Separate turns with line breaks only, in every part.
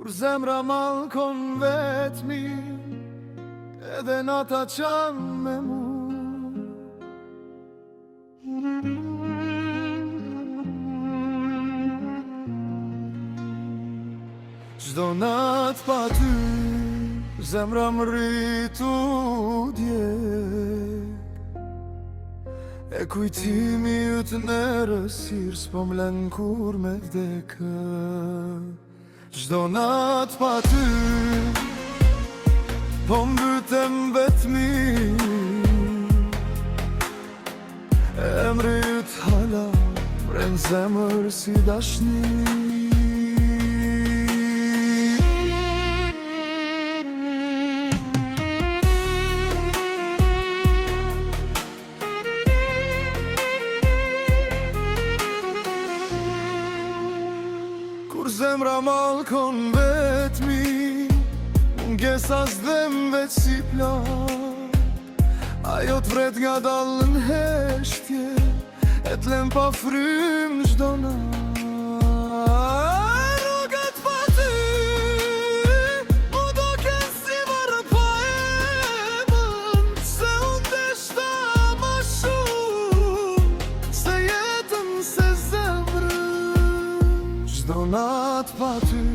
Kur zemra mallkon vetmi, edhe nata qan me mu. Çdo nat pa ty, zemra më rritu djeg. E kujtimi ju të nerësir, s'po m'len kur me vdekë. Çdo nat pa ty, po mbytem vetmi. Emri yt hala mren zemër si dashni. Kur zemra mallkon vetmi, ngesa s'dhem veç si plak. Ajo t'vret nga dallë n'heshtje, e t'lem pa frym çdo nat. Rrugat pa ty mu doken si varë pa emën, se unë deshta ma shumë se jetën se zemrën. Çdo nat pa ty,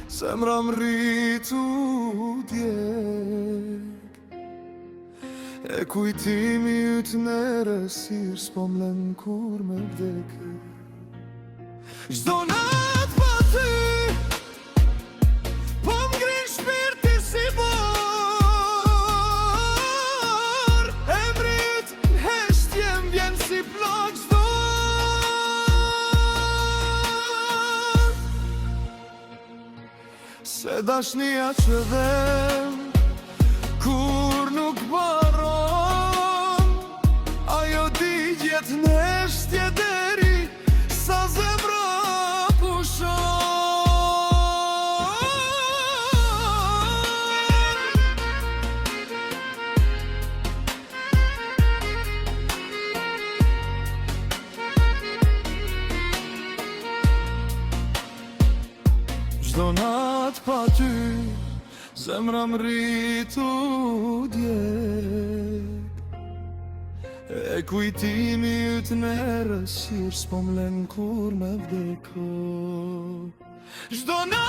zemra më rritu djeg. E kujtimi yt nerësir, s'po m'len kur me vdekë. Çdo nat pa ty, po m'ngrin shpirti si bor. Emri yt n'heshtje m'vjen si plak çdo. Se dashnia që dhem kur nuk baron, ajo digjet n'heshtje deri sa zemra pushon. Çdo nat pa ty, zemra më rritu djeg. E kujtimi yt nerësir, s'po m'len kur me vdekë. Çdo nat